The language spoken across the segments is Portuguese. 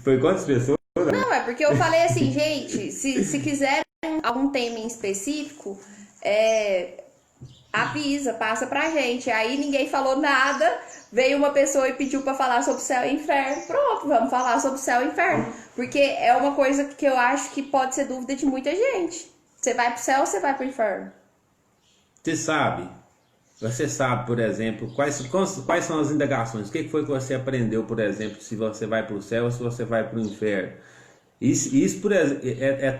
Foi quantas pessoas? Não, é porque eu falei assim, gente, se quiserem algum tema em específico, avisa, passa pra gente. Aí ninguém falou nada, veio uma pessoa e pediu pra falar sobre céu e inferno. Pronto, vamos falar sobre céu e inferno. Porque é uma coisa que eu acho que pode ser dúvida de muita gente. Você vai pro céu ou você vai pro inferno? Você sabe, por exemplo, quais são as indagações? O que foi que você aprendeu, por exemplo, se você vai para o céu ou se você vai para o inferno? Isso por exemplo, é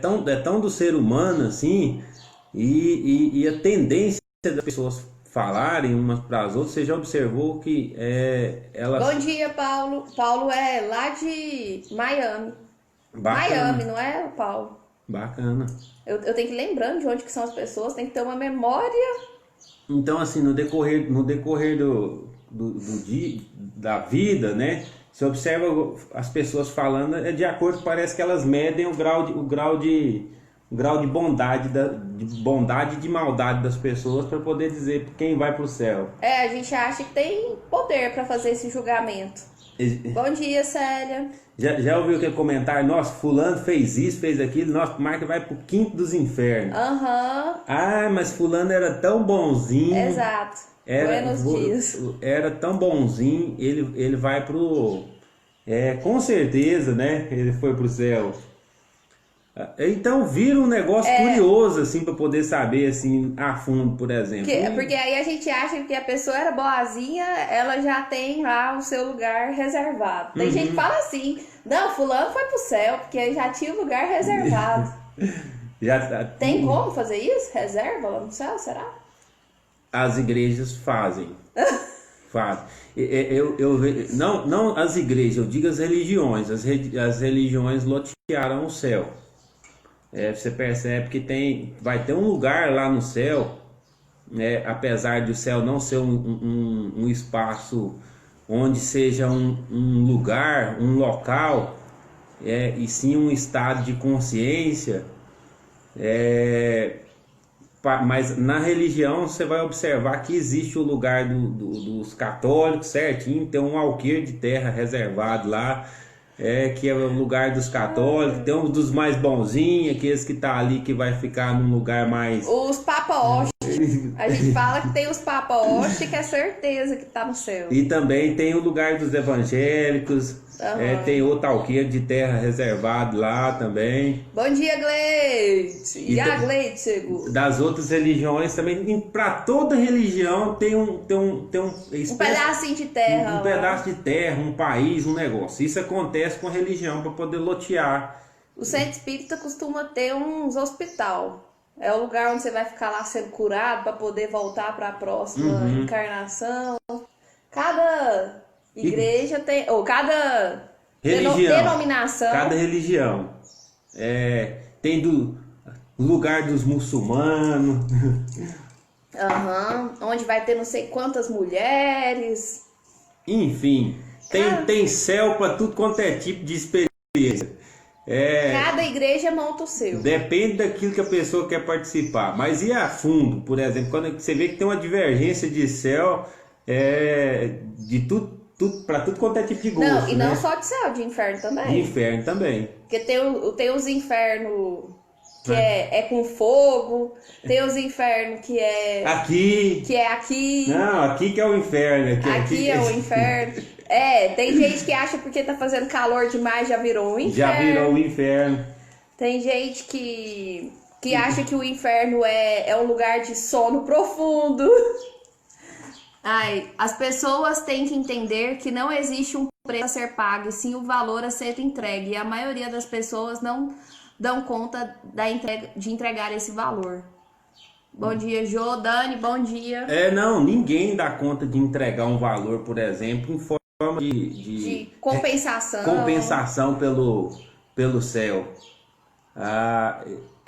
tão do ser humano assim, e a tendência das pessoas falarem umas para as outras, você já observou que elas. Bom dia, Paulo. Paulo é lá de Miami. Bacana. Miami, não é, Paulo? Bacana. Eu tenho que ir lembrando de onde que são as pessoas, tem que ter uma memória. Então, assim, no decorrer do dia, da vida, né? Você observa as pessoas falando, de acordo, parece que elas medem o grau de bondade, de bondade e de maldade das pessoas para poder dizer quem vai para o céu. A gente acha que tem poder para fazer esse julgamento. Bom dia, Célia. Já ouviu aquele comentário? Nossa, fulano fez isso, fez aquilo, nossa, Marca vai pro quinto dos infernos. Ah, mas fulano era tão bonzinho. Exato. Buenos dias. Era tão bonzinho, ele vai pro... com certeza, né? Ele foi pro céu. Então vira um negócio curioso, assim, para poder saber, assim, a fundo, por exemplo. Porque aí a gente acha que a pessoa era boazinha, ela já tem lá o seu lugar reservado. Tem gente que fala assim, não, fulano foi pro céu, porque já tinha o lugar reservado. Tem como fazer isso? Reserva lá no céu, será? As igrejas fazem. Fazem. Não as igrejas, eu digo as religiões. As religiões lotearam o céu. Você percebe que vai ter um lugar lá no céu, apesar de o céu não ser um espaço onde seja um lugar, um local, e sim um estado de consciência, mas na religião você vai observar que existe o lugar dos católicos certinho, tem um alqueire de terra reservado lá, que é o lugar dos católicos, tem um dos mais bonzinhos, aqueles que tá ali que vai ficar num lugar mais... Os Papa Oste. A gente fala que tem os Papa Oste, que é certeza que tá no céu. E também tem o lugar dos evangélicos, tem outro alqueire de terra reservado lá também. Bom dia, Gleite! E a Gleite chegou. Das outras religiões também, para toda religião tem um pedacinho de terra. Um pedaço de terra, um país, um negócio. Isso acontece com a religião para poder lotear. O centro espírita costuma ter uns hospital. É o lugar onde você vai ficar lá sendo curado para poder voltar para a próxima encarnação. Cada igreja tem, ou cada denominação. Cada religião. Tem do lugar dos muçulmanos. Onde vai ter não sei quantas mulheres. Enfim, tem céu para tudo quanto é tipo de experiência. Cada igreja monta o seu. Depende daquilo que a pessoa quer participar. Mas e a fundo, por exemplo, quando você vê que tem uma divergência de céu, de tudo para tudo quanto é tipo de gosto. Não, e não só de céu, de inferno também. De inferno também. Porque tem os infernos que é com fogo, tem os infernos que é... Aqui. Que é aqui. Não, aqui que é o inferno. Aqui é o inferno. Tem gente que acha porque tá fazendo calor demais já virou um inferno. Já virou um inferno. Tem gente que acha que o inferno é um lugar de sono profundo. As pessoas têm que entender que não existe um preço a ser pago, e sim o valor a ser entregue. E a maioria das pessoas não dão conta de entregar esse valor. Bom dia, Jô. Dani, bom dia. Ninguém dá conta de entregar um valor, por exemplo, em forma de compensação. Compensação pelo céu.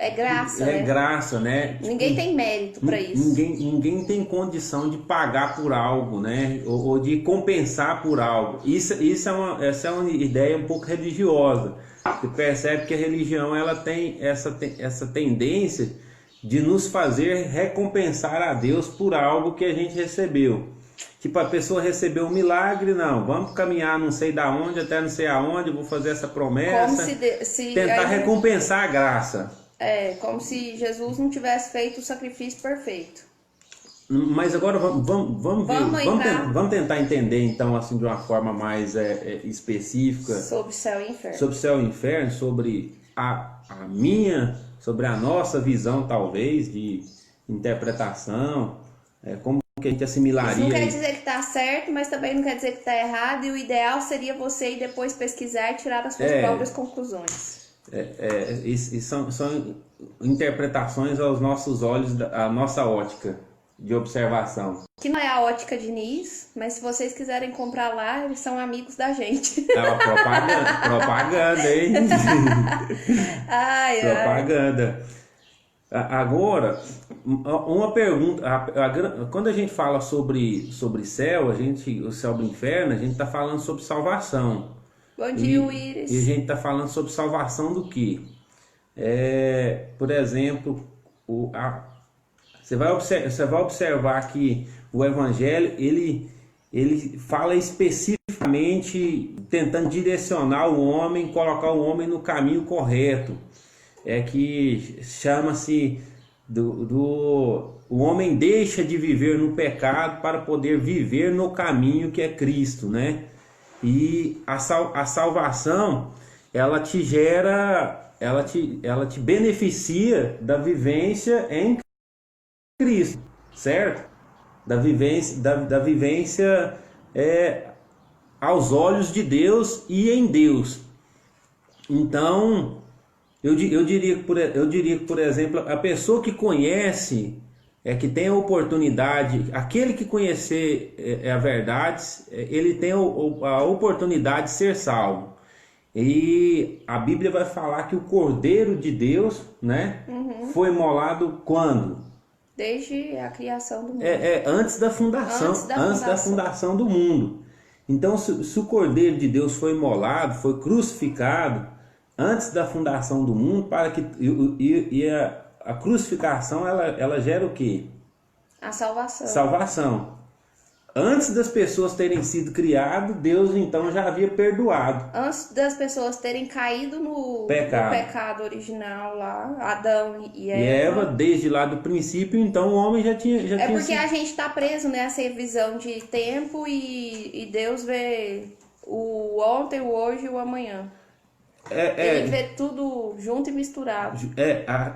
É graça, né? Graça, né? Ninguém tem mérito para isso. Ninguém tem condição de pagar por algo, né? Ou de compensar por algo. Essa é uma ideia um pouco religiosa. Você percebe que a religião ela tem essa tendência de nos fazer recompensar a Deus por algo que a gente recebeu. Tipo, a pessoa recebeu um milagre, não, vamos caminhar não sei da onde, até não sei aonde, vou fazer essa promessa. Como se tentar recompensar a graça. Como se Jesus não tivesse feito o sacrifício perfeito. Mas agora vamos ver, vamos tentar entender então assim de uma forma mais específica sobre céu e inferno. Sobre céu e inferno, sobre sobre a nossa visão talvez de interpretação, como que a gente assimilaria. Isso não quer dizer que está certo, mas também não quer dizer que está errado, e o ideal seria você ir depois pesquisar e tirar as suas próprias conclusões. E são interpretações aos nossos olhos, a nossa ótica de observação. Que não é a ótica Diniz, mas se vocês quiserem comprar lá, eles são amigos da gente. Propaganda, hein? Ai. Propaganda. Agora, uma pergunta. Quando a gente fala sobre céu, o céu do inferno, a gente está falando sobre salvação. Bom dia, Willis. E a gente está falando sobre salvação do quê? Por exemplo, você vai observar que o Evangelho ele fala especificamente tentando direcionar o homem, colocar o homem no caminho correto. Que chama-se o homem deixa de viver no pecado para poder viver no caminho que é Cristo, né? E a salvação, ela te gera, ela te beneficia da vivência em Cristo, certo? Da vivência aos olhos de Deus e em Deus. Então, eu diria que, por exemplo, a pessoa que conhece, que tem a oportunidade, aquele que conhecer a verdade, ele tem a oportunidade de ser salvo. E a Bíblia vai falar que o Cordeiro de Deus, né, foi imolado quando? Desde a criação do mundo. Antes da fundação. Antes da fundação do mundo. Então, se o Cordeiro de Deus foi imolado, foi crucificado antes da fundação do mundo, para que a crucificação ela gera o quê? A salvação. Salvação. Antes das pessoas terem sido criadas, Deus então já havia perdoado. Antes das pessoas terem caído no pecado original lá, Adão e Eva. Desde lá do princípio, então o homem já tinha porque sido... a gente está preso nessa visão de tempo e Deus vê o ontem, o hoje e o amanhã. Ele vê tudo junto e misturado.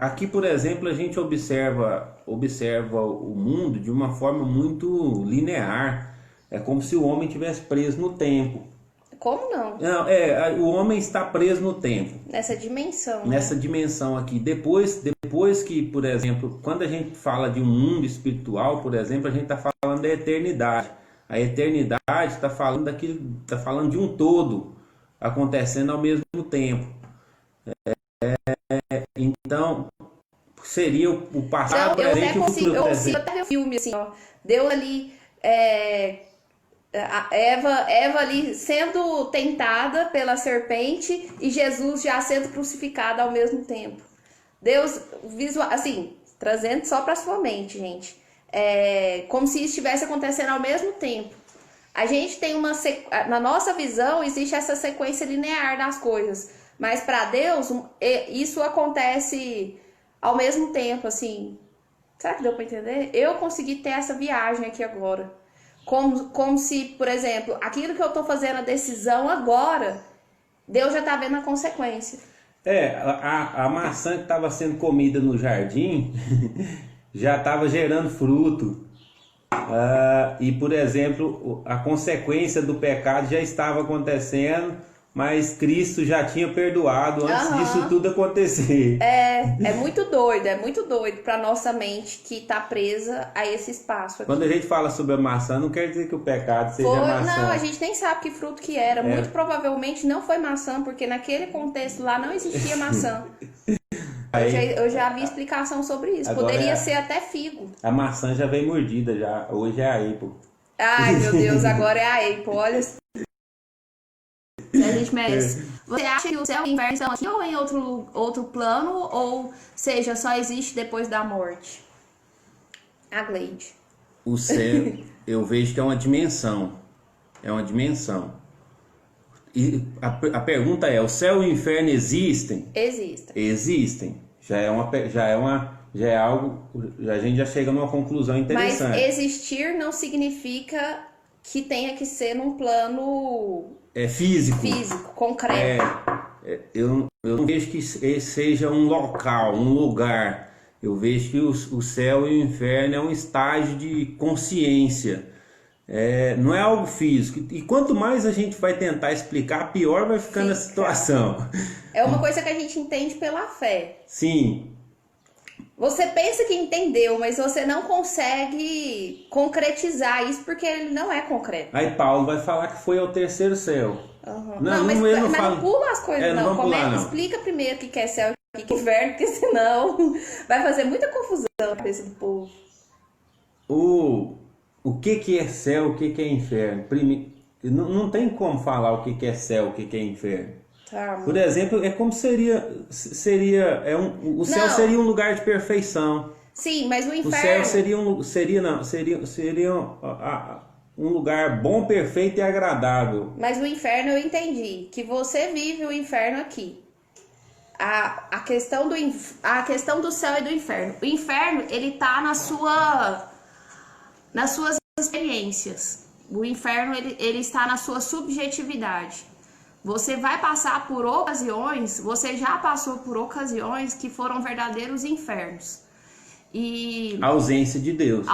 Aqui, por exemplo, a gente observa o mundo de uma forma muito linear. É como se o homem estivesse preso no tempo. Como não? Não, o homem está preso no tempo. Nessa dimensão. Nessa dimensão aqui. Depois que, por exemplo, quando a gente fala de um mundo espiritual, por exemplo, a gente está falando da eternidade. A eternidade está falando de um todo acontecendo ao mesmo tempo. Então, seria o passado, presente e o futuro. Eu consigo até ver o filme assim, ó. Deu ali a Eva ali sendo tentada pela serpente e Jesus já sendo crucificado ao mesmo tempo. Deus assim, trazendo só para sua mente, gente. Como se isso estivesse acontecendo ao mesmo tempo. A gente tem na nossa visão existe essa sequência linear das coisas, mas para Deus isso acontece ao mesmo tempo, assim. Será que deu para entender? Eu consegui ter essa viagem aqui agora, como se, por exemplo, aquilo que eu estou fazendo a decisão agora, Deus já está vendo a consequência. A maçã que estava sendo comida no jardim já estava gerando fruto. E, por exemplo, a consequência do pecado já estava acontecendo, mas Cristo já tinha perdoado antes disso tudo acontecer. É muito doido para nossa mente que está presa a esse espaço aqui. Quando a gente fala sobre a maçã, não quer dizer que o pecado seja maçã. Não, a gente nem sabe que fruto que era. Muito provavelmente não foi maçã, porque naquele contexto lá não existia maçã. Eu já vi explicação sobre isso. Poderia ser até figo. A maçã já vem mordida, já. Hoje é a Apple. Ai, meu Deus, agora é a Apple. Olha. Gente, mas você acha que o céu e o inferno estão aqui ou em outro plano? Ou seja, só existe depois da morte? A Gleide. O céu, eu vejo que é uma dimensão. É uma dimensão. E a pergunta é: o céu e o inferno existem? Existem. Existem. Já é algo. A gente já chega numa conclusão interessante. Mas existir não significa que tenha que ser num plano físico, concreto. Eu não vejo que seja um local, um lugar. Eu vejo que o céu e o inferno é um estágio de consciência. Não é algo físico. E quanto mais a gente vai tentar explicar, pior vai ficando a situação. É uma coisa que a gente entende pela fé. Sim. Você pensa que entendeu, mas você não consegue concretizar isso porque ele não é concreto. Aí Paulo vai falar que foi ao terceiro céu. Uhum. Mas não pula as coisas, não. Não. Explica primeiro o que é céu e o que é inferno, porque senão vai fazer muita confusão na cabeça do povo. O que é céu, o que é inferno? Não tem como falar o que é céu, o que é inferno. Tá, por exemplo, é como seria o céu seria um lugar de perfeição. Sim, mas o inferno... O céu seria um lugar bom, perfeito e agradável. Mas o inferno eu entendi, que você vive o inferno aqui. A questão do céu e do inferno. O inferno, ele tá nas suas experiências. O inferno, ele está na sua subjetividade. Você vai passar por ocasiões, você já passou por ocasiões que foram verdadeiros infernos. E a ausência de Deus.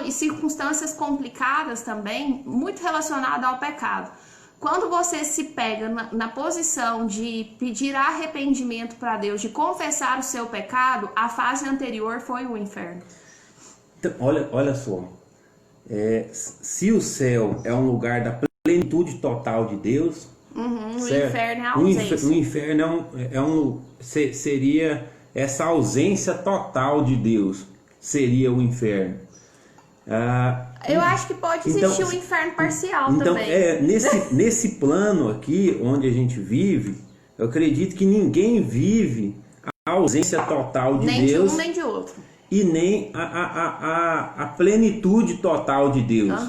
E circunstâncias complicadas também, muito relacionadas ao pecado. Quando você se pega na posição de pedir arrependimento para Deus, de confessar o seu pecado, a fase anterior foi o inferno. Então, olha só, se o céu é um lugar da plenitude total de Deus, o inferno é a ausência. O inferno seria essa ausência total de Deus, seria o inferno. Eu acho que pode existir um inferno parcial também. Nesse plano aqui, onde a gente vive, eu acredito que ninguém vive a ausência total de Deus. Nem de um, nem de outro. E nem a plenitude total de Deus.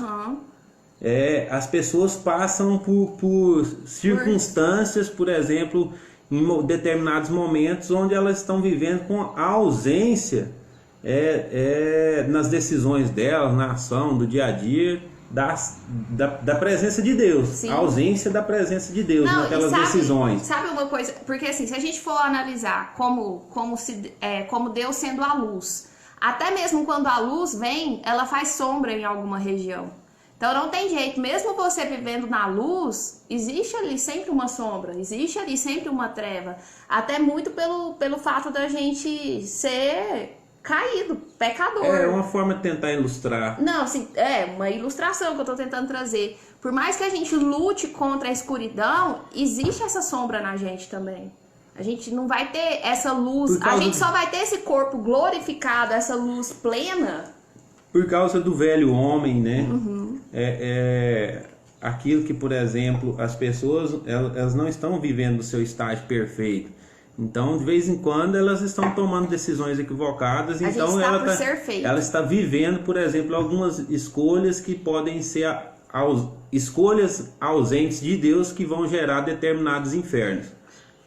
As pessoas passam por circunstâncias, por exemplo, em determinados momentos onde elas estão vivendo com a ausência nas decisões delas, na ação do dia a dia, da presença de Deus. Sim. A ausência da presença de Deus naquelas decisões. Sabe uma coisa? Porque assim, se a gente for analisar como Deus sendo a luz, até mesmo quando a luz vem, ela faz sombra em alguma região. Então não tem jeito, mesmo você vivendo na luz, existe ali sempre uma sombra, existe ali sempre uma treva. Até muito pelo fato da gente ser caído, pecador. É uma forma de tentar ilustrar. Não, assim, uma ilustração que eu tô tentando trazer. Por mais que a gente lute contra a escuridão, existe essa sombra na gente também. A gente não vai ter essa luz, a gente só vai ter esse corpo glorificado, essa luz plena. Por causa do velho homem, né? Aquilo que, por exemplo, as pessoas elas não estão vivendo o seu estágio perfeito. Então, de vez em quando, elas estão tomando decisões equivocadas. Então, ela está vivendo, por exemplo, algumas escolhas que podem ser escolhas ausentes de Deus que vão gerar determinados infernos.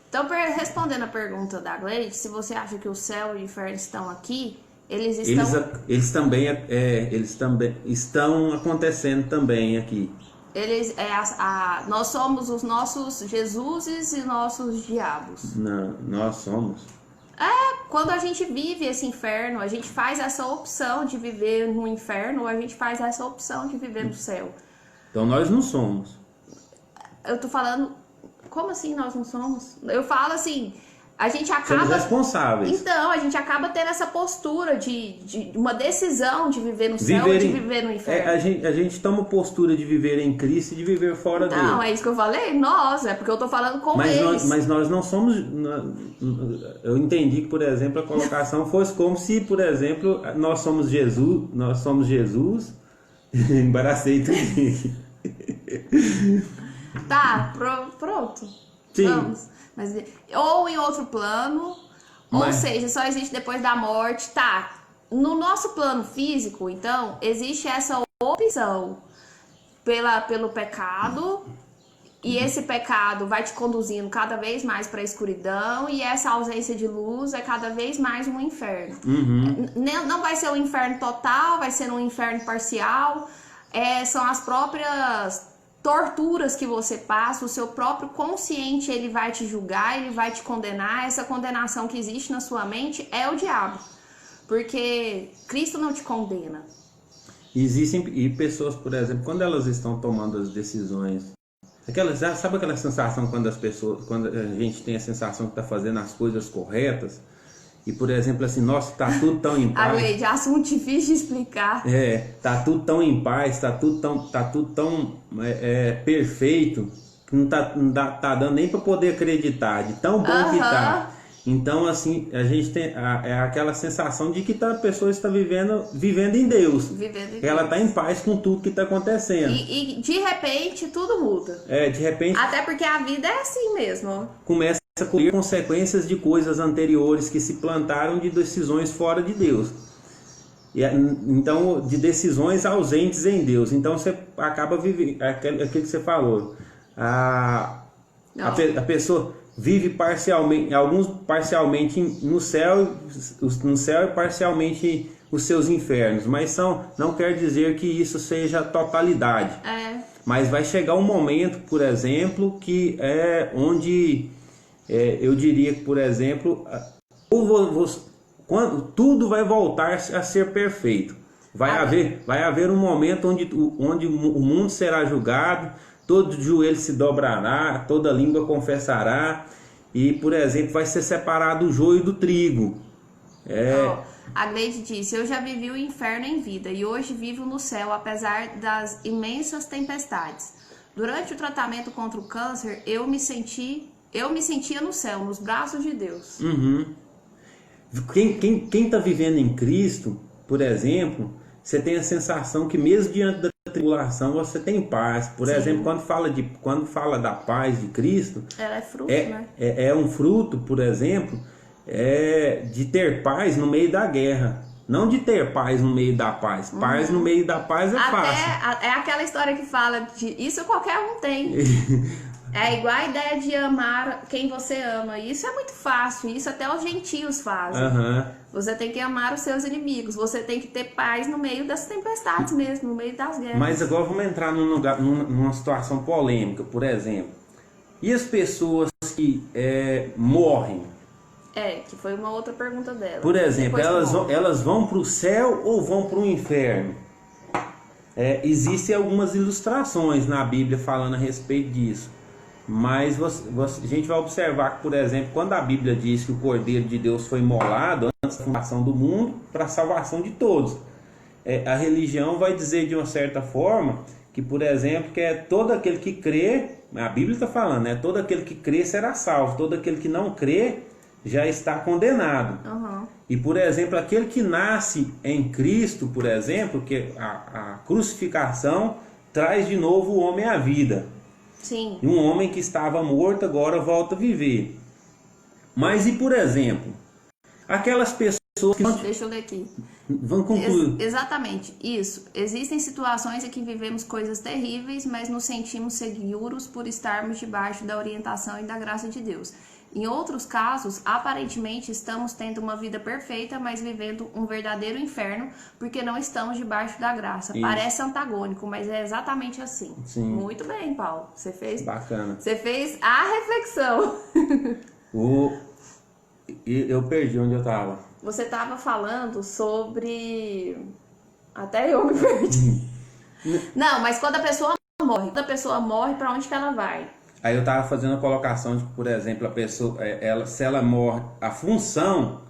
Então, respondendo a pergunta da Gleide, se você acha que o céu e o inferno estão aqui, eles também estão acontecendo também aqui. Nós somos os nossos Jesuses e nossos diabos. Não, nós somos. Quando a gente vive esse inferno, a gente faz essa opção de viver no inferno, ou a gente faz essa opção de viver no céu. Então nós não somos. Eu tô falando, como assim nós não somos? Eu falo assim, a gente acaba... Somos responsáveis. Então, a gente acaba tendo essa postura de uma decisão de viver no céu ou de viver no inferno. A gente toma postura de viver em Cristo e de viver fora dele. Não, é isso que eu falei? Nós, é porque eu tô falando com eles. Mas nós não somos... Eu entendi que, por exemplo, a colocação fosse como se, por exemplo, nós somos Jesus, embaracei tudo. Tá, pronto. Sim. Vamos. Ou em outro plano, ou seja, só existe depois da morte. Tá, no nosso plano físico, então, existe essa opção pelo pecado, e esse pecado vai te conduzindo cada vez mais para a escuridão, e essa ausência de luz é cada vez mais um inferno. Não vai ser um inferno total, vai ser um inferno parcial, são as próprias torturas que você passa, o seu próprio consciente ele vai te julgar, ele vai te condenar. Essa condenação que existe na sua mente é o diabo, porque Cristo não te condena. Existem pessoas, por exemplo, quando elas estão tomando as decisões, sabe aquela sensação quando a gente tem a sensação que está fazendo as coisas corretas, e por exemplo assim, nossa, tá tudo tão em paz. Agleide, assunto difícil de explicar. Tá tudo tão em paz, tá tudo tão perfeito, que não tá dando nem para poder acreditar, de tão bom que tá. Então, assim, a gente tem aquela sensação de que a pessoa está vivendo em Deus. Ela está em paz com tudo que está acontecendo. E de repente tudo muda. De repente. Até porque a vida é assim mesmo. Começa a colher consequências de coisas anteriores que se plantaram de decisões fora de Deus. Então, de decisões ausentes em Deus. Então, você acaba vivendo aquilo que você falou. A pessoa vive parcialmente, alguns parcialmente no céu e parcialmente os seus infernos, mas não quer dizer que isso seja a totalidade. Mas vai chegar um momento, por exemplo, que é onde eu diria que, por exemplo, quando tudo vai voltar a ser perfeito. Vai haver um momento onde o mundo será julgado, todo joelho se dobrará, toda língua confessará, e, por exemplo, vai ser separado o joio do trigo. A Gleide disse: eu já vivi o inferno em vida e hoje vivo no céu, apesar das imensas tempestades. Durante o tratamento contra o câncer, eu me sentia no céu, nos braços de Deus. Quem está vivendo em Cristo, por exemplo, você tem a sensação que mesmo diante da tribulação você tem paz. Por exemplo, quando fala da paz de Cristo, ela é fruto, né? É um fruto, por exemplo, de ter paz no meio da guerra. Não de ter paz no meio da paz. Paz no meio da paz é fácil. É aquela história que fala de isso qualquer um tem. É igual a ideia de amar quem você ama. Isso é muito fácil. Isso até os gentios fazem. Você tem que amar os seus inimigos. Você tem que ter paz no meio das tempestades mesmo, no meio das guerras. Mas agora vamos entrar numa situação polêmica, por exemplo. E as pessoas que morrem? Que foi uma outra pergunta dela. Por exemplo, elas vão para o céu ou vão para o inferno? Existem algumas ilustrações na Bíblia falando a respeito disso. Mas a gente vai observar que, por exemplo, quando a Bíblia diz que o Cordeiro de Deus foi imolado antes da fundação do mundo para a salvação de todos, a religião vai dizer de uma certa forma que, por exemplo, que todo aquele que crê, a Bíblia está falando, todo aquele que crê será salvo, todo aquele que não crê já está condenado. E, por exemplo, aquele que nasce em Cristo, por exemplo, que a crucificação traz de novo o homem à vida. Sim. E um homem que estava morto agora volta a viver. Mas e, por exemplo, aquelas pessoas que não... Deixa eu ler aqui. Vamos concluir. Exatamente, isso. Existem situações em que vivemos coisas terríveis, mas nos sentimos seguros por estarmos debaixo da orientação e da graça de Deus. Em outros casos, aparentemente estamos tendo uma vida perfeita, mas vivendo um verdadeiro inferno, porque não estamos debaixo da graça. Isso. Parece antagônico, mas é exatamente assim. Sim. Muito bem, Paulo. Você fez... Bacana. Você fez a reflexão. Eu perdi onde eu estava. Você estava falando sobre... Até eu me perdi. Não, mas quando a pessoa morre, para onde que ela vai? Aí eu estava fazendo a colocação de que, por exemplo, a pessoa, se ela morre, a função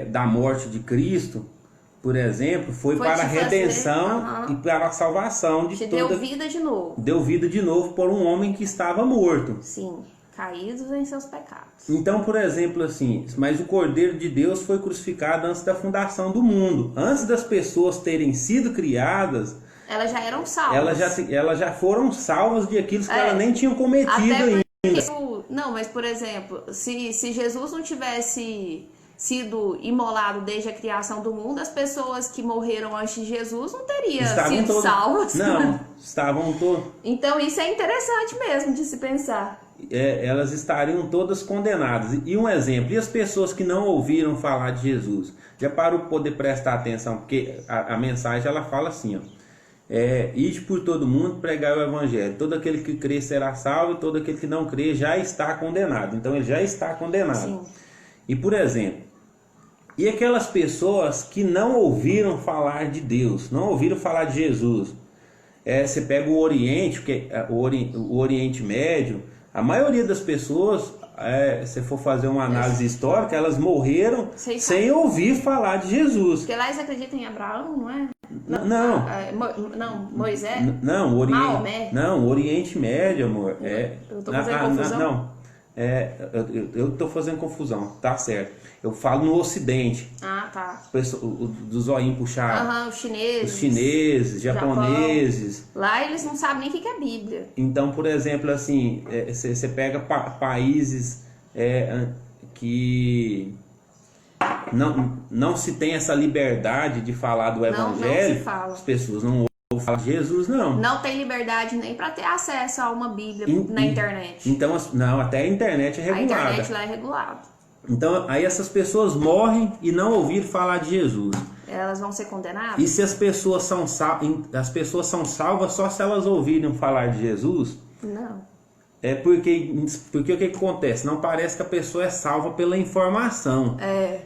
da morte de Cristo, por exemplo, foi para a redenção e para a salvação de toda... Deu vida de novo. Deu vida de novo por um homem que estava morto. Sim, caídos em seus pecados. Então, por exemplo, assim, mas o Cordeiro de Deus foi crucificado antes da fundação do mundo. Antes das pessoas terem sido criadas... Elas já eram salvas. Elas já foram salvas de aquilo que elas nem tinham cometido ainda. Não, mas por exemplo, se Jesus não tivesse sido imolado desde a criação do mundo, as pessoas que morreram antes de Jesus não teriam sido todos, salvas. não, estavam todos. Então isso é interessante mesmo de se pensar. Elas estariam todas condenadas. E um exemplo, e as pessoas que não ouviram falar de Jesus? Já parou para poder prestar atenção, porque a mensagem ela fala assim, ó, ide por todo mundo, pregar o evangelho. Todo aquele que crê será salvo, e todo aquele que não crê já está condenado. Então ele já está condenado. Sim. E por exemplo, e aquelas pessoas que não ouviram falar de Deus, não ouviram falar de Jesus? Você pega o Oriente, porque o Oriente Médio, a maioria das pessoas, se for fazer uma análise histórica, elas morreram sem ouvir falar de Jesus. Porque lá eles acreditam em Abraão, não é? Não. Moisés? Não, Maomé? Não, o Oriente Médio, amor. Eu tô fazendo confusão? Não. Eu estou fazendo confusão, tá certo. Eu falo no Ocidente. Ah, tá. Do zoinho puxado. Os chineses. Os chineses, japoneses. Japão. Lá eles não sabem nem o que é Bíblia. Então, por exemplo, assim, você pega países que não se tem essa liberdade de falar do Evangelho. Não se fala. As pessoas não ouvem falar de Jesus, não. Não tem liberdade nem para ter acesso a uma Bíblia na internet. Então, não, até a internet é regulada. A internet lá é regulada. Então, aí essas pessoas morrem e não ouviram falar de Jesus. Elas vão ser condenadas? E se as pessoas são salvas só se elas ouvirem falar de Jesus? Não. Porque o que acontece? Não parece que a pessoa é salva pela informação.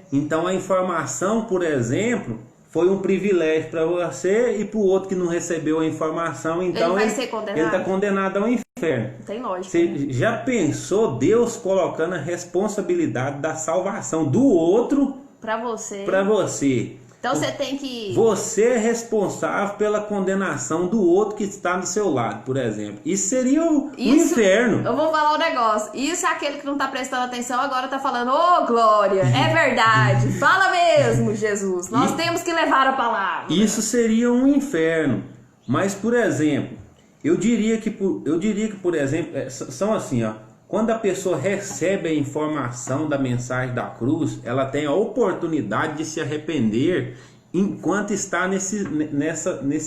Então a informação, por exemplo, foi um privilégio para você e para o outro que não recebeu a informação, então ele vai ser condenado. Ele está condenado ao inferno. Não tem lógica. Você já pensou Deus colocando a responsabilidade da salvação do outro para você? Para você. Então você tem que... Você é responsável pela condenação do outro que está do seu lado, por exemplo. Isso seria o inferno. Eu vou falar um negócio. Isso é aquele que não está prestando atenção agora está falando, ô glória, é verdade. Fala mesmo, Jesus. Nós temos que levar a palavra. Isso seria um inferno. Mas, por exemplo, eu diria que por exemplo, são assim, ó. Quando a pessoa recebe a informação da mensagem da cruz, ela tem a oportunidade de se arrepender enquanto está nesse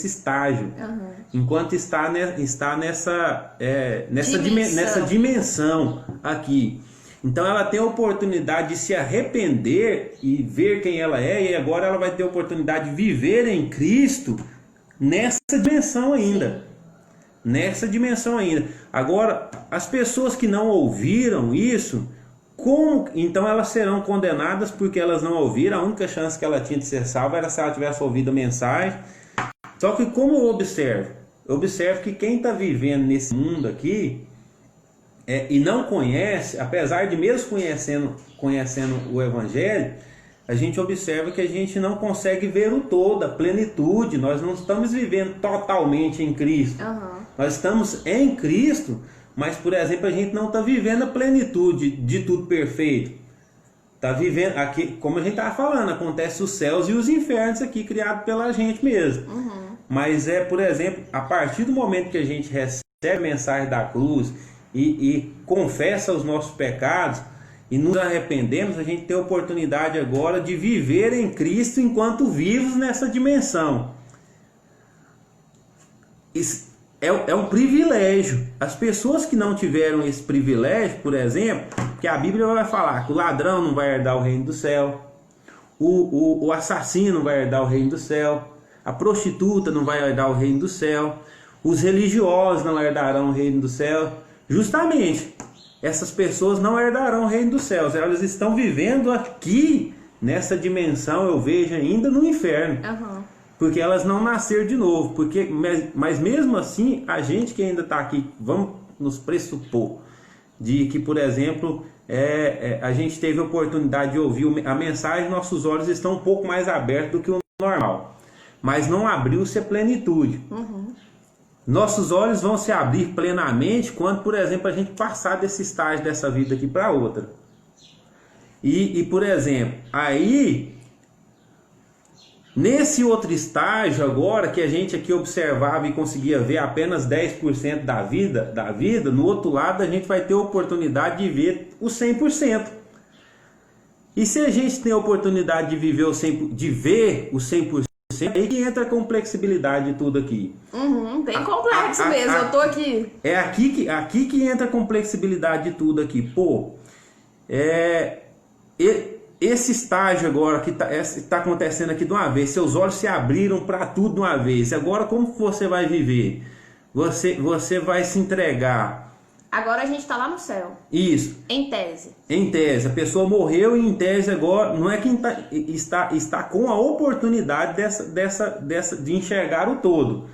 estágio, enquanto está nessa dimensão aqui. Então ela tem a oportunidade de se arrepender e ver quem ela é, e agora ela vai ter a oportunidade de viver em Cristo nessa dimensão ainda. Nessa dimensão ainda. Agora, as pessoas que não ouviram isso, então elas serão condenadas porque elas não ouviram. A única chance que ela tinha de ser salva era se ela tivesse ouvido a mensagem. Só que como eu observo que quem está vivendo nesse mundo aqui e não conhece, apesar de mesmo conhecendo o Evangelho, a gente observa que a gente não consegue ver o todo, a plenitude. Nós não estamos vivendo totalmente em Cristo. Nós estamos em Cristo, mas, por exemplo, a gente não está vivendo a plenitude de tudo perfeito. Está vivendo aqui, como a gente estava falando, acontece os céus e os infernos aqui, criados pela gente mesmo. Mas por exemplo, a partir do momento que a gente recebe a mensagem da cruz e confessa os nossos pecados e nos arrependemos, a gente tem a oportunidade agora de viver em Cristo enquanto vivos nessa dimensão. Isso é um privilégio. As pessoas que não tiveram esse privilégio, por exemplo, que a Bíblia vai falar que o ladrão não vai herdar o reino do céu, o assassino não vai herdar o reino do céu, a prostituta não vai herdar o reino do céu, os religiosos não herdarão o reino do céu. Justamente, essas pessoas não herdarão o reino dos céus. Elas estão vivendo aqui, nessa dimensão, eu vejo ainda no inferno. Porque elas não nasceram de novo. Mas mesmo assim, a gente que ainda está aqui, vamos nos pressupor de que, por exemplo, a gente teve a oportunidade de ouvir a mensagem, nossos olhos estão um pouco mais abertos do que o normal. Mas não abriu-se a plenitude. Nossos olhos vão se abrir plenamente quando, por exemplo, a gente passar desse estágio dessa vida aqui para outra. E, por exemplo, aí, nesse outro estágio agora, que a gente aqui observava e conseguia ver apenas 10% da vida, no outro lado a gente vai ter a oportunidade de ver o 100%. E se a gente tem a oportunidade de viver de ver o 100%, é aí que entra a complexibilidade de tudo aqui. Bem complexo mesmo, eu tô aqui. É aqui que entra a complexibilidade de tudo aqui. Pô, esse estágio agora que tá acontecendo aqui de uma vez, seus olhos se abriram para tudo de uma vez. Agora como você vai viver? Você vai se entregar. Agora a gente tá lá no céu. Isso. Em tese. Em tese. A pessoa morreu e em tese agora não é quem está com a oportunidade de enxergar o todo.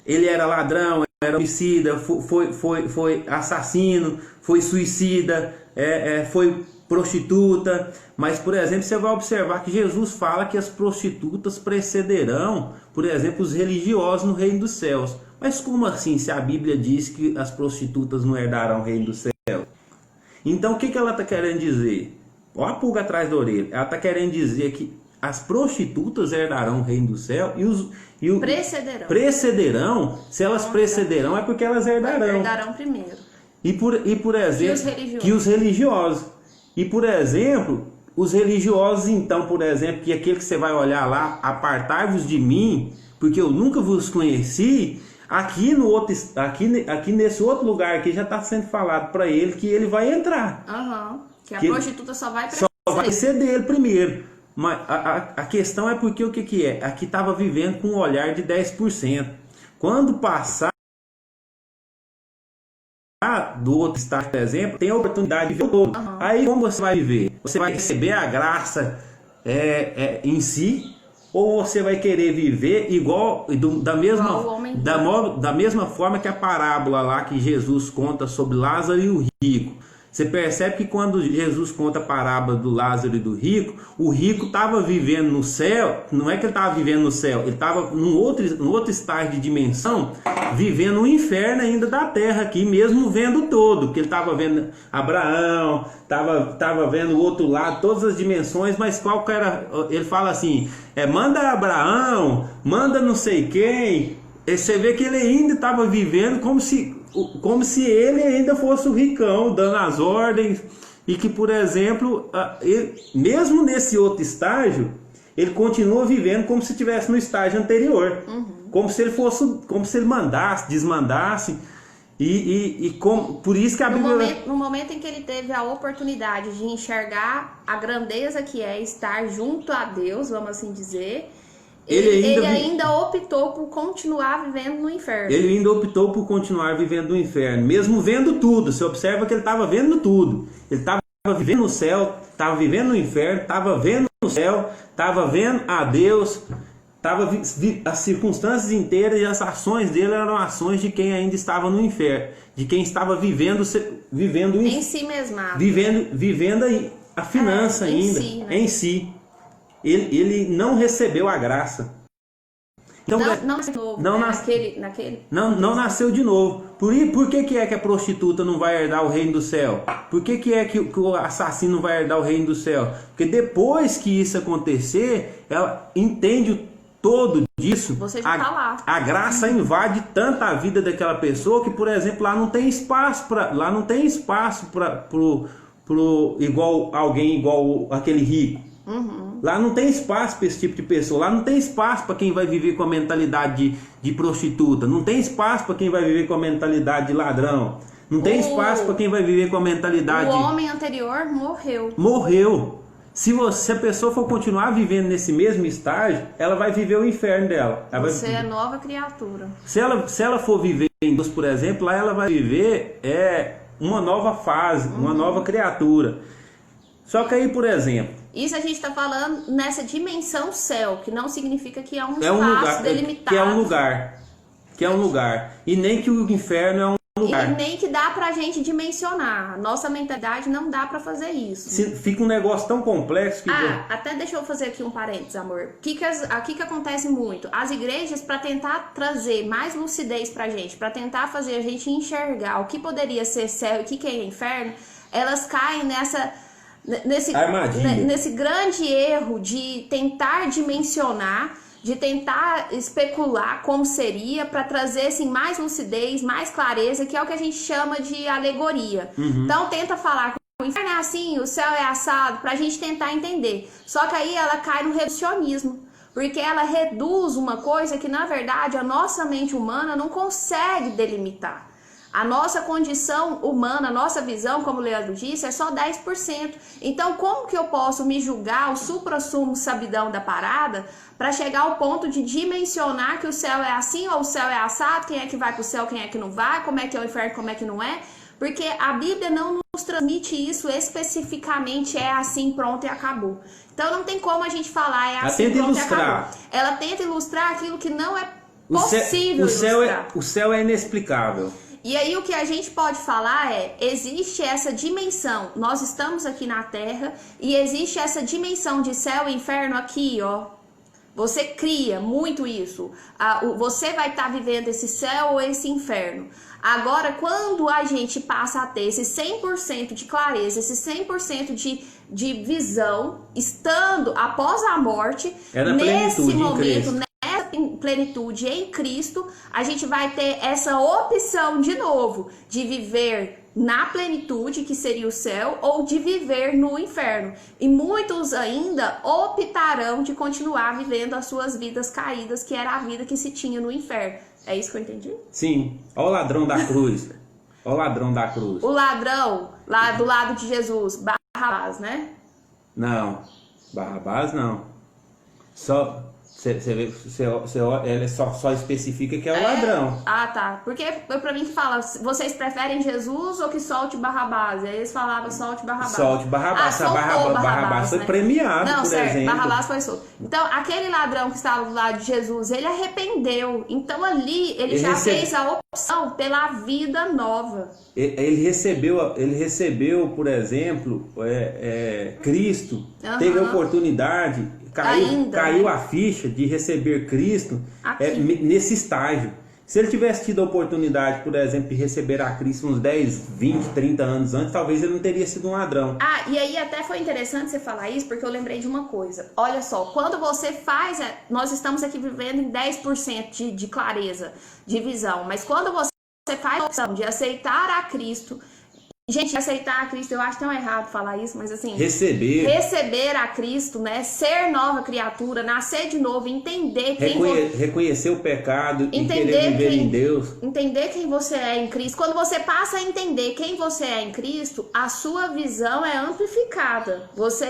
Ele era ladrão, era homicida, foi assassino, foi suicida, foi prostituta. Mas, por exemplo, você vai observar que Jesus fala que as prostitutas precederão, por exemplo, os religiosos no reino dos céus. Mas como assim, se a Bíblia diz que as prostitutas não herdarão o reino dos céus? Então o que ela está querendo dizer? Olha a pulga atrás da orelha. Ela está querendo dizer que as prostitutas herdarão o reino do céu precederão. Se elas precederão é porque elas herdarão. Herdarão primeiro. E por exemplo, que os religiosos. E por exemplo, os religiosos então, por exemplo, que aquele que você vai olhar lá, apartai-vos de mim, porque eu nunca vos conheci. Aqui nesse outro lugar aqui já está sendo falado para ele que ele vai entrar. Que a prostituta só vai ser dele primeiro. Mas a questão é porque o que é? Aqui estava vivendo com um olhar de 10%. Quando passar do outro estágio, por exemplo, tem a oportunidade de ver o todo. Aí como você vai viver? Você vai receber a graça em si, ou você vai querer viver da mesma forma que a parábola lá que Jesus conta sobre Lázaro e o rico. Você percebe que quando Jesus conta a parábola do Lázaro e do rico, o rico estava vivendo no céu. Não é que ele estava vivendo no céu, ele estava num outro estágio de dimensão, vivendo o inferno ainda da terra aqui, mesmo vendo todo, porque ele estava vendo Abraão, estava vendo o outro lado, todas as dimensões, mas qual que era? Ele fala assim, manda Abraão, manda não sei quem. E você vê que ele ainda estava vivendo como se ele ainda fosse o ricão, dando as ordens, e que, por exemplo, mesmo nesse outro estágio, ele continua vivendo como se estivesse no estágio anterior, como se ele mandasse, desmandasse, por isso que a Bíblia... No momento em que ele teve a oportunidade de enxergar a grandeza que é estar junto a Deus, vamos assim dizer... Ele ainda optou por continuar vivendo no inferno. Ele ainda optou por continuar vivendo no inferno, mesmo vendo tudo. Você observa que ele estava vendo tudo. Ele estava vivendo no céu, estava vivendo no inferno, estava vendo no céu, estava vendo a Deus, as circunstâncias inteiras e as ações dele eram ações de quem ainda estava no inferno, de quem estava vivendo em si mesmo, vivendo a finança ainda, si, né? Em si. Ele não recebeu a graça. Então, não nasceu de novo. Por que é que a prostituta não vai herdar o reino do céu? Por que é que o assassino não vai herdar o reino do céu? Porque depois que isso acontecer, ela entende o todo disso. Você já tá lá. A graça invade tanto a vida daquela pessoa que, por exemplo, lá não tem espaço para alguém igual aquele rico. Lá não tem espaço para esse tipo de pessoa. Lá não tem espaço para quem vai viver com a mentalidade de prostituta. Não tem espaço para quem vai viver com a mentalidade de ladrão. Não tem espaço para quem vai viver com a mentalidade... O homem anterior morreu. Se a pessoa for continuar vivendo nesse mesmo estágio, ela vai viver o inferno dela. Você é nova criatura. Se ela for viver em Deus, por exemplo, lá ela vai viver uma nova fase, uma nova criatura. Só que aí, por exemplo... Isso a gente está falando nessa dimensão céu, que não significa que é um espaço delimitado. Que é um lugar. E nem que o inferno é um lugar. E nem que dá pra gente dimensionar. Nossa mentalidade não dá pra fazer isso. Fica um negócio tão complexo que... até deixa eu fazer aqui um parênteses, amor. O que acontece muito? As igrejas, para tentar trazer mais lucidez pra gente, para tentar fazer a gente enxergar o que poderia ser céu e o que é inferno, elas caem nesse grande erro de tentar dimensionar, de tentar especular como seria, para trazer assim, mais lucidez, mais clareza, que é o que a gente chama de alegoria. Então tenta falar o inferno é assim, o céu é assado, pra gente tentar entender. Só que aí ela cai no reducionismo, porque ela reduz uma coisa que, na verdade, a nossa mente humana não consegue delimitar. A nossa condição humana, a nossa visão, como o Leandro disse, é só 10%. Então, como que eu posso me julgar o supra-sumo sabidão da parada para chegar ao ponto de dimensionar que o céu é assim ou o céu é assado, quem é que vai para o céu, quem é que não vai, como é que é o inferno, como é que não é? Porque a Bíblia não nos transmite isso especificamente, é assim, pronto e acabou. Então, não tem como a gente falar, é assim, pronto e acabou. Ela tenta ilustrar aquilo que não é possível ilustrar. O céu é inexplicável. E aí o que a gente pode falar é, existe essa dimensão, nós estamos aqui na Terra e existe essa dimensão de céu e inferno aqui, ó. Você cria muito isso, você vai estar vivendo esse céu ou esse inferno. Agora, quando a gente passa a ter esse 100% de clareza, esse 100% de visão, estando após a morte, nesse momento, plenitude em Cristo, a gente vai ter essa opção de novo de viver na plenitude, que seria o céu, ou de viver no inferno. E muitos ainda optarão de continuar vivendo as suas vidas caídas, que era a vida que se tinha no inferno. É isso que eu entendi? Sim. Olha o ladrão da cruz. Olha o ladrão da cruz. O ladrão lá do lado de Jesus, Barrabás, né? Não, Barrabás não. Só... Ele só especifica que é o ladrão. Ah, tá. Porque pra mim que fala, vocês preferem Jesus ou que solte Barrabás? E aí eles falavam, solte Barrabás. Solte Barrabás. Barrabás foi premiado, não, por certo, exemplo. Barrabás foi solto. Então, aquele ladrão que estava do lado de Jesus, ele arrependeu. Então, ali, ele já fez a opção pela vida nova. Ele recebeu, por exemplo, Cristo, teve a oportunidade... Caiu a ficha de receber Cristo nesse estágio. Se ele tivesse tido a oportunidade, por exemplo, de receber a Cristo uns 10, 20, 30 anos antes, talvez ele não teria sido um ladrão. E aí até foi interessante você falar isso, porque eu lembrei de uma coisa. Olha só, quando você faz... Nós estamos aqui vivendo em 10% de clareza, de visão. Mas quando você faz a opção de aceitar a Cristo... Gente, aceitar a Cristo, eu acho tão errado falar isso, mas assim... Receber a Cristo, né? Ser nova criatura, nascer de novo, entender quem reconhecer o pecado e querer viver em Deus. Entender quem você é em Cristo. Quando você passa a entender quem você é em Cristo, a sua visão é amplificada. Você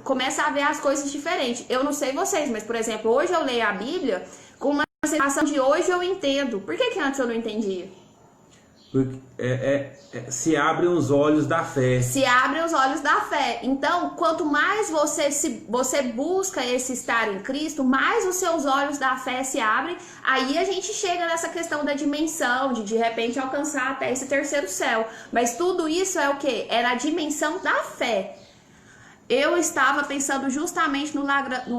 começa a ver as coisas diferentes. Eu não sei vocês, mas, por exemplo, hoje eu leio a Bíblia com uma sensação de hoje eu entendo. Por que antes eu não entendia? Porque se abrem os olhos da fé. Se abrem os olhos da fé. Então, quanto mais você busca esse estar em Cristo, mais os seus olhos da fé se abrem. Aí a gente chega nessa questão da dimensão, de repente alcançar até esse terceiro céu. Mas tudo isso é o quê? É na dimensão da fé. Eu estava pensando justamente no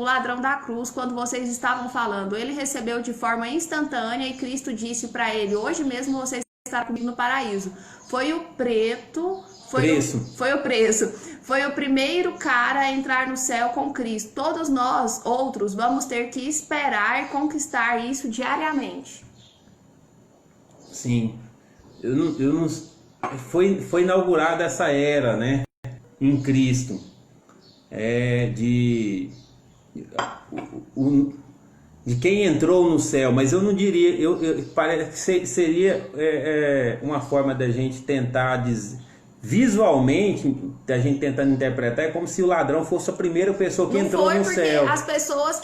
ladrão da cruz, quando vocês estavam falando. Ele recebeu de forma instantânea e Cristo disse para ele, hoje mesmo você estar comigo no paraíso. Foi o preço. Foi o primeiro cara a entrar no céu com Cristo. Todos nós, outros, vamos ter que esperar conquistar isso diariamente. Sim. Foi inaugurada essa era, né? Em Cristo. De quem entrou no céu, mas eu não diria, parece que seria uma forma da gente tentar visualmente, da gente tentando interpretar, é como se o ladrão fosse a primeira pessoa que entrou no céu. As pessoas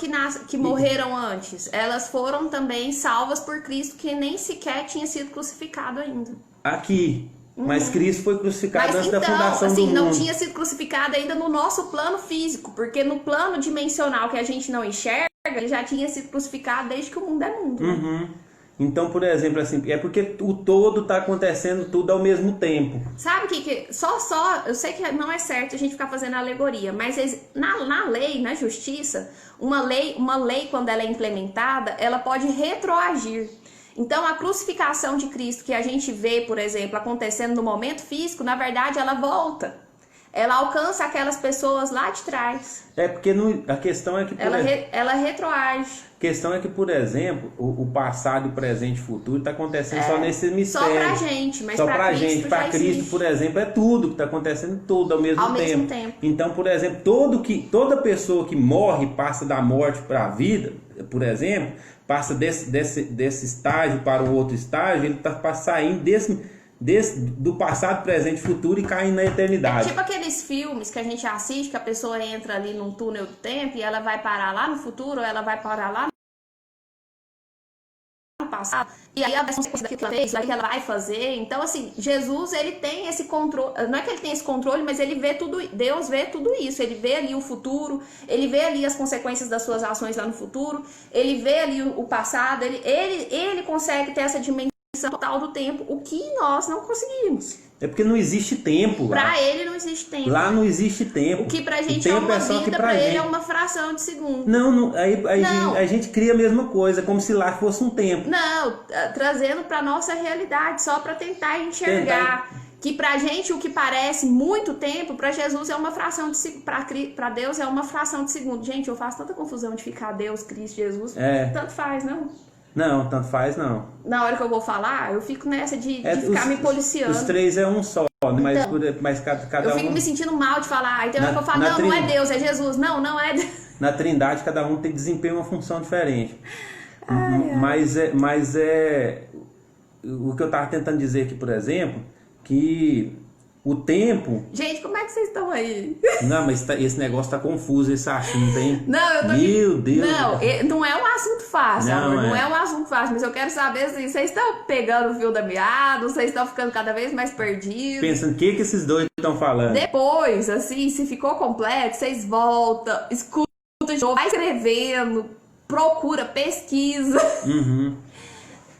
que morreram antes, elas foram também salvas por Cristo, que nem sequer tinha sido crucificado ainda. Aqui. Mas Cristo foi crucificado antes da fundação do mundo. Não tinha sido crucificado ainda no nosso plano físico, porque no plano dimensional que a gente não enxerga, ele já tinha sido crucificado desde que o mundo é mundo. Né? Então, por exemplo, assim, é porque o todo está acontecendo tudo ao mesmo tempo. Sabe o que eu sei que não é certo a gente ficar fazendo alegoria, mas na lei, na justiça, uma lei quando ela é implementada, ela pode retroagir. Então, a crucificação de Cristo que a gente vê, por exemplo, acontecendo no momento físico, na verdade, ela volta. ela alcança aquelas pessoas lá de trás. Porque a questão é que... Ela retroage. A questão é que, por exemplo, o passado, o presente e o futuro está acontecendo só nesse mistério. Só pra gente, mas só pra gente. Cristo Para Cristo, por exemplo, é tudo que está acontecendo, tudo ao mesmo tempo. Então, por exemplo, toda pessoa que morre passa da morte para a vida, por exemplo, passa desse estágio para o outro estágio, ele está saindo do passado, presente e futuro e caindo na eternidade. É tipo aqueles filmes que a gente assiste, que a pessoa entra ali num túnel do tempo e ela vai parar lá no futuro, ou ela vai parar lá no passado, e aí a consequência daquilo que ela fez, o que ela vai fazer. Então, assim, Jesus, ele tem esse controle, não é que ele tem esse controle, mas ele vê tudo, Deus vê tudo isso, ele vê ali o futuro, ele vê ali as consequências das suas ações lá no futuro, ele vê ali o passado, ele consegue ter essa dimensão total do tempo, o que nós não conseguimos. É porque não existe tempo lá. Pra ele não existe tempo. Lá não existe tempo. O que pra gente é uma vida, pra ele é uma fração de segundo. Não, a gente cria a mesma coisa, como se lá fosse um tempo. Não, trazendo pra nossa realidade, só pra tentar enxergar que pra gente o que parece muito tempo, pra Jesus é uma fração de segundo, pra Deus é uma fração de segundo. Gente, eu faço tanta confusão de ficar Deus, Cristo, Jesus, tanto faz, não? Não, tanto faz não. Na hora que eu vou falar, eu fico nessa de ficar me policiando. Os três é um só, mas cada eu fico me sentindo mal de falar. Então eu falo, não é Deus, é Jesus. Não é Deus. Na Trindade, cada um tem desempenho uma função diferente. Mas o que eu estava tentando dizer aqui, por exemplo, que o tempo... Gente, como é que vocês estão aí? Não, mas esse negócio tá confuso, esse assunto, hein? Não, eu tô... Meu Deus! Não é um assunto fácil, amor. Não é um assunto fácil, mas eu quero saber assim, vocês estão pegando o fio da meada, vocês estão ficando cada vez mais perdidos. Pensando, o que esses dois estão falando? Depois, assim, se ficou complexo, vocês voltam, escuta de novo, vai escrevendo, procura, pesquisa.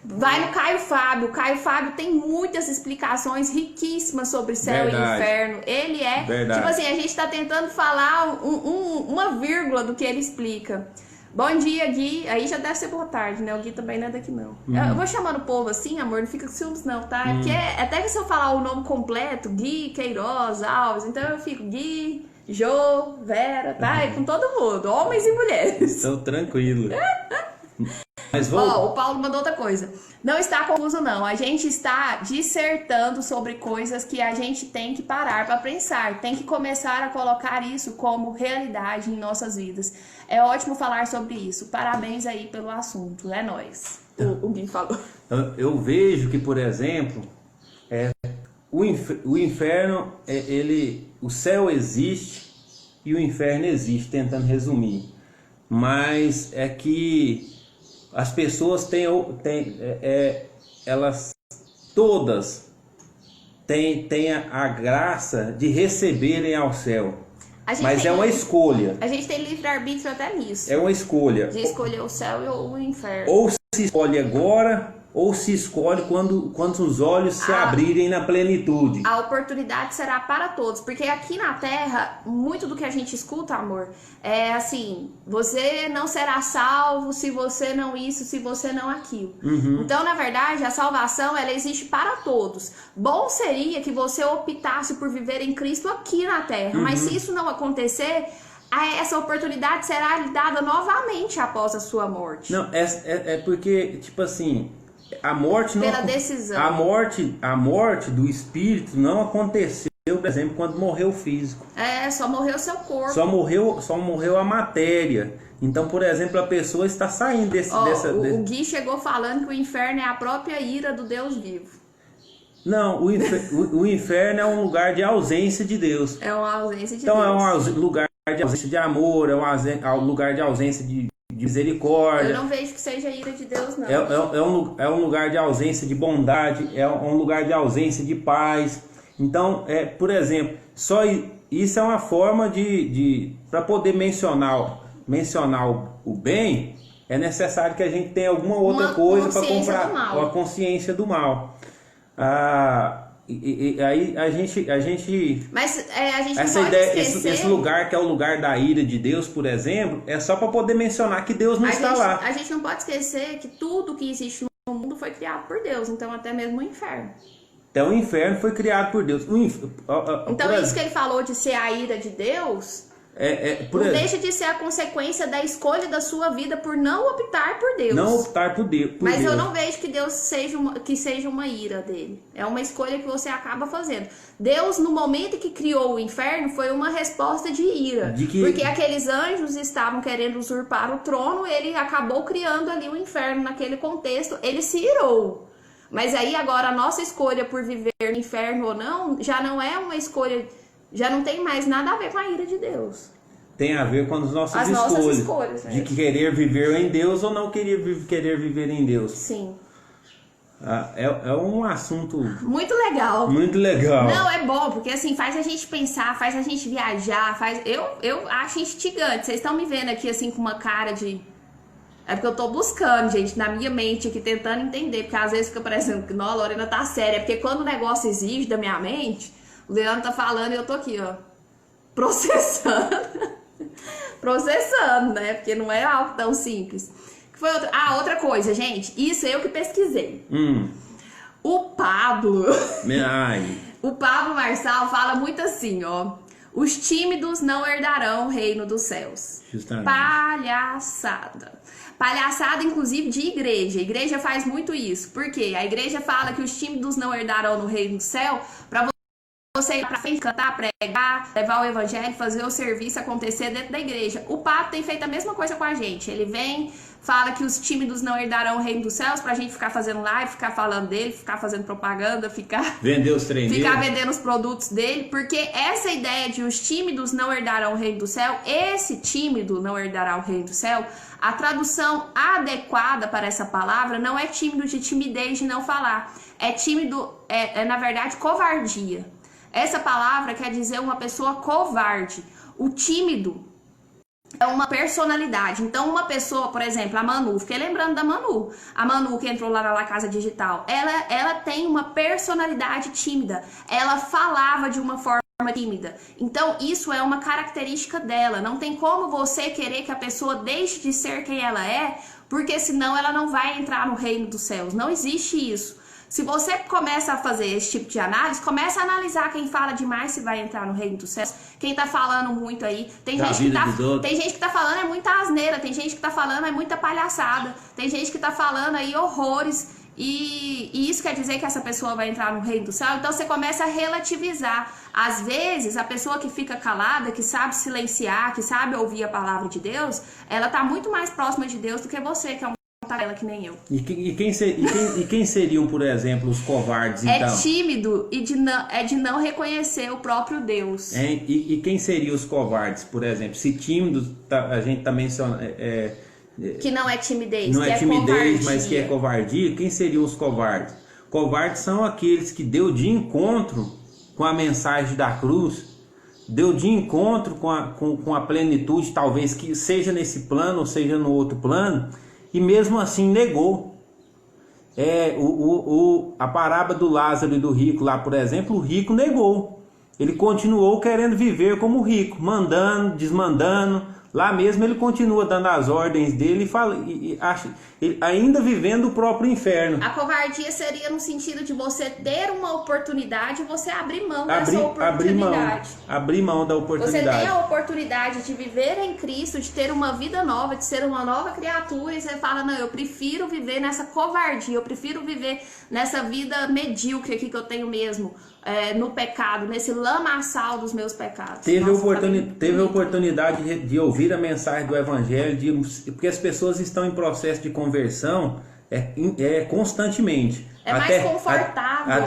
Vai no Caio Fábio. O Caio Fábio tem muitas explicações riquíssimas sobre céu e inferno. Ele é... Tipo assim, a gente tá tentando falar uma vírgula do que ele explica. Bom dia, Gui. Aí já deve ser boa tarde, né? O Gui também não é daqui, não. Eu vou chamando o povo assim, amor, não fica com ciúmes, não, tá? Porque até que se eu falar o nome completo, Gui, Queiroz, Alves, então eu fico Gui, Jô, Vera, tá? E com todo mundo, homens e mulheres. Estou tranquilo. Mas o Paulo mandou outra coisa. Não está confuso, não. A gente está dissertando sobre coisas que a gente tem que parar para pensar. Tem que começar a colocar isso como realidade em nossas vidas. É ótimo falar sobre isso. Parabéns aí pelo assunto. É nóis. O Gui falou. Eu vejo que, por exemplo, o inferno, o céu existe e o inferno existe, tentando resumir. Mas é que as pessoas elas todas têm a graça de receberem ao céu. Mas é uma escolha. A gente tem livre-arbítrio até nisso. É uma escolha. De escolher o céu ou o inferno. Ou se escolhe agora, ou se escolhe quando os olhos se abrirem na plenitude. A oportunidade será para todos, porque aqui na Terra, muito do que a gente escuta, amor, é assim, você não será salvo se você não isso, se você não aquilo. Então, na verdade, a salvação, ela existe para todos. Bom seria que você optasse por viver em Cristo aqui na Terra, mas se isso não acontecer, essa oportunidade será lhe dada novamente após a sua morte. Não, é porque, tipo assim... A morte não, pela decisão. A morte do espírito não aconteceu, por exemplo, quando morreu o físico. Só morreu o seu corpo. Só morreu a matéria. Então, por exemplo, a pessoa está saindo o Gui chegou falando que o inferno é a própria ira do Deus vivo. Não, o inferno é um lugar de ausência de Deus. É uma ausência de Deus. Então é um lugar de ausência de amor, é um lugar de ausência de misericórdia. Eu não vejo que seja ira de Deus, não. É um lugar de ausência de bondade, é um lugar de ausência de paz. Então, por exemplo, só isso é uma forma para poder mencionar o bem, é necessário que a gente tenha alguma outra coisa para comprar a consciência do mal. Aí a gente mas a gente não essa pode ideia, esquecer... esse lugar que é o lugar da ira de Deus, por exemplo, é só para poder mencionar que Deus não está lá. A gente não pode esquecer que tudo que existe no mundo foi criado por Deus, então até mesmo o inferno. Então o inferno foi criado por Deus. Então isso que ele falou de ser a ira de Deus, não deixa de ser a consequência da escolha da sua vida por não optar por Deus. Não optar por Deus. Mas eu não vejo que Deus seja uma ira dele. É uma escolha que você acaba fazendo. Deus, no momento que criou o inferno, foi uma resposta de ira. Porque aqueles anjos estavam querendo usurpar o trono, ele acabou criando ali o inferno naquele contexto. Ele se irou. Mas aí agora a nossa escolha por viver no inferno ou não, já não é uma escolha, já não tem mais nada a ver com a ira de Deus. Tem a ver com as nossas escolhas de querer viver em Deus ou não querer viver em Deus. Sim. É um assunto muito legal. Muito legal. Não, é bom, porque assim, faz a gente pensar, faz a gente viajar, eu acho instigante. Vocês estão me vendo aqui assim com uma cara de... É porque eu tô buscando, gente, na minha mente aqui, tentando entender. Porque às vezes fica parecendo que, não, a Lorena tá séria. É porque quando o negócio exige da minha mente, o Leandro tá falando e eu tô aqui, ó, processando. Processando, né? Porque não é algo tão simples. Que foi outra coisa, gente. Isso eu que pesquisei. O Pablo... O Pablo Marçal fala muito assim, ó. Os tímidos não herdarão o reino dos céus. Justamente. Palhaçada. Palhaçada, inclusive, de igreja. A igreja faz muito isso. Por quê? A igreja fala que os tímidos não herdarão no reino do céu pra você ir pra frente, cantar, pregar, levar o evangelho, fazer o serviço acontecer dentro da igreja. O Papa tem feito a mesma coisa com a gente. Ele vem, fala que os tímidos não herdarão o reino dos céus pra gente ficar fazendo live, ficar falando dele, ficar fazendo propaganda, vender os treinos, ficar vendendo os produtos dele, porque essa ideia de os tímidos não herdarão o reino do céu, esse tímido não herdará o reino do céu, a tradução adequada para essa palavra não é tímido de timidez de não falar, é tímido, na verdade covardia. Essa palavra quer dizer uma pessoa covarde. O tímido é uma personalidade. Então, uma pessoa, por exemplo, a Manu, fiquei lembrando da Manu. A Manu que entrou lá na Casa Digital. Ela tem uma personalidade tímida. Ela falava de uma forma tímida. Então, isso é uma característica dela. Não tem como você querer que a pessoa deixe de ser quem ela é, porque senão ela não vai entrar no reino dos céus. Não existe isso. Se você começa a fazer esse tipo de análise, começa a analisar quem fala demais se vai entrar no reino dos céus, quem tá falando muito aí. Tem gente que tá falando é muita asneira, tem gente que tá falando é muita palhaçada, tem gente que tá falando aí horrores, e isso quer dizer que essa pessoa vai entrar no reino do céu. Então você começa a relativizar. Às vezes a pessoa que fica calada, que sabe silenciar, que sabe ouvir a palavra de Deus, ela tá muito mais próxima de Deus do que você, que é ela que nem eu. E quem seriam, por exemplo, os covardes, então? É tímido e de não reconhecer o próprio Deus. E quem seriam os covardes, por exemplo? Se tímido, a gente tá mencionando... que não é timidez, não que é timidez, covardia. Mas que é covardia. Quem seriam os covardes? Covardes são aqueles que deu de encontro com a mensagem da cruz, deu de encontro com a plenitude, talvez que seja nesse plano ou seja no outro plano, e mesmo assim negou. A parábola do Lázaro e do rico lá, por exemplo, o rico negou. Ele continuou querendo viver como rico, mandando, desmandando. Lá mesmo ele continua dando as ordens dele ainda vivendo o próprio inferno. A covardia seria no sentido de você ter uma oportunidade e você abrir mão dessa oportunidade. Abrir mão da oportunidade. Você tem a oportunidade de viver em Cristo, de ter uma vida nova, de ser uma nova criatura, e você fala, não, eu prefiro viver nessa covardia, eu prefiro viver nessa vida medíocre aqui que eu tenho mesmo. No pecado, nesse lamaçal dos meus pecados. Teve a oportunidade de ouvir a mensagem do Evangelho, porque as pessoas estão em processo de conversão constantemente. Mais confortável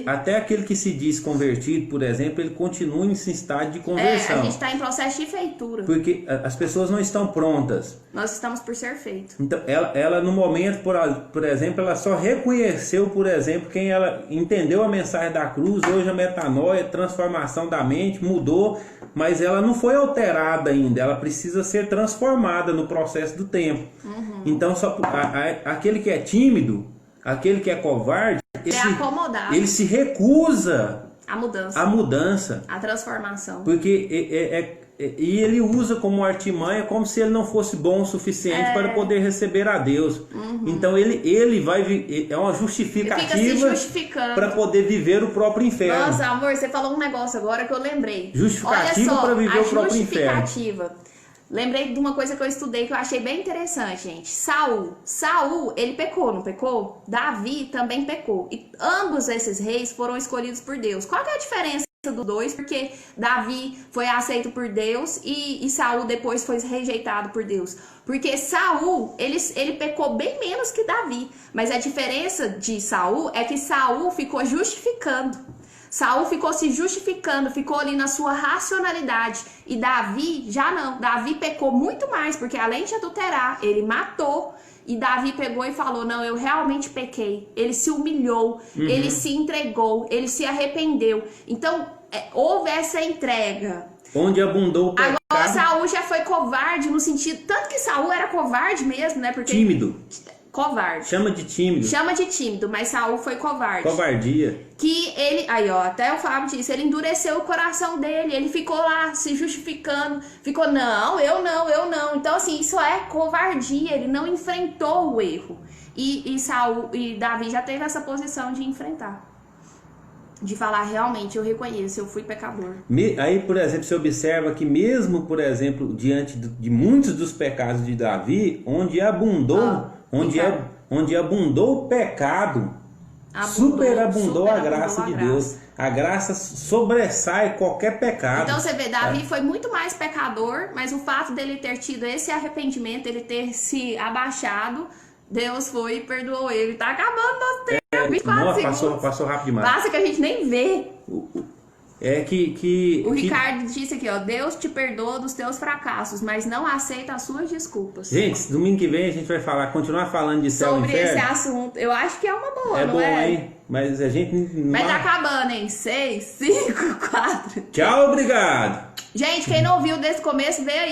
até aquele que se diz convertido, por exemplo, ele continua em estágio de conversão. A gente está em processo de feitura. Porque as pessoas não estão prontas. Nós estamos por ser feitos. Então, ela no momento, por exemplo, ela só reconheceu, por exemplo, quem ela entendeu a mensagem da cruz, hoje a metanoia, transformação da mente, mudou, mas ela não foi alterada ainda, ela precisa ser transformada no processo do tempo. Então, aquele que é tímido, aquele que é covarde, ele se recusa a mudança, a transformação. Porque E ele usa como artimanha como se ele não fosse bom o suficiente para poder receber a Deus. Então ele vai é uma justificativa para poder viver o próprio inferno. Nossa, amor, você falou um negócio agora que eu lembrei. Justificativa para viver o próprio inferno. Lembrei de uma coisa que eu estudei que eu achei bem interessante, gente. Saul, ele pecou, não pecou? Davi também pecou. E ambos esses reis foram escolhidos por Deus. Qual que é a diferença dos dois? Porque Davi foi aceito por Deus e Saul depois foi rejeitado por Deus. Porque Saul, ele pecou bem menos que Davi. Mas a diferença de Saul é que Saul ficou justificando. Saul ficou se justificando, ficou ali na sua racionalidade. E Davi já não. Davi pecou muito mais, porque além de adulterar, ele matou. E Davi pegou e falou, não, eu realmente pequei. Ele se humilhou, ele se entregou, ele se arrependeu. Então, houve essa entrega. Onde abundou o pecado. Agora, Saul já foi covarde no sentido... Tanto que Saul era covarde mesmo, né? Porque tímido. Covarde. Chama de tímido, mas Saul foi covarde. Covardia. Que ele, aí ó, até o Fábio disse, ele endureceu o coração dele, ele ficou lá se justificando, ficou, não, eu não. Então assim, isso é covardia, ele não enfrentou o erro. E Saul e Davi já teve essa posição de enfrentar. De falar, realmente, eu reconheço, eu fui pecador. Aí, por exemplo, você observa que mesmo, por exemplo, diante de muitos dos pecados de Davi, onde abundou o pecado, superabundou a graça de Deus. A graça sobressai qualquer pecado. Então você vê, Davi foi muito mais pecador, mas o fato dele ter tido esse arrependimento, ele ter se abaixado, Deus foi e perdoou ele. Tá acabando nosso tempo. 24 segundos. Passou rápido demais. Passa que a gente nem vê. O Ricardo disse aqui, ó, Deus te perdoa dos teus fracassos, mas não aceita as suas desculpas. Gente, domingo que vem a gente vai continuar falando de céu e inferno. Sobre esse assunto. Eu acho que é uma boa, não é? É bom, hein? Mas a gente... Mas tá acabando, hein? 6, 5, 4... Tchau, obrigado! Gente, quem não ouviu desde o começo, vê aí.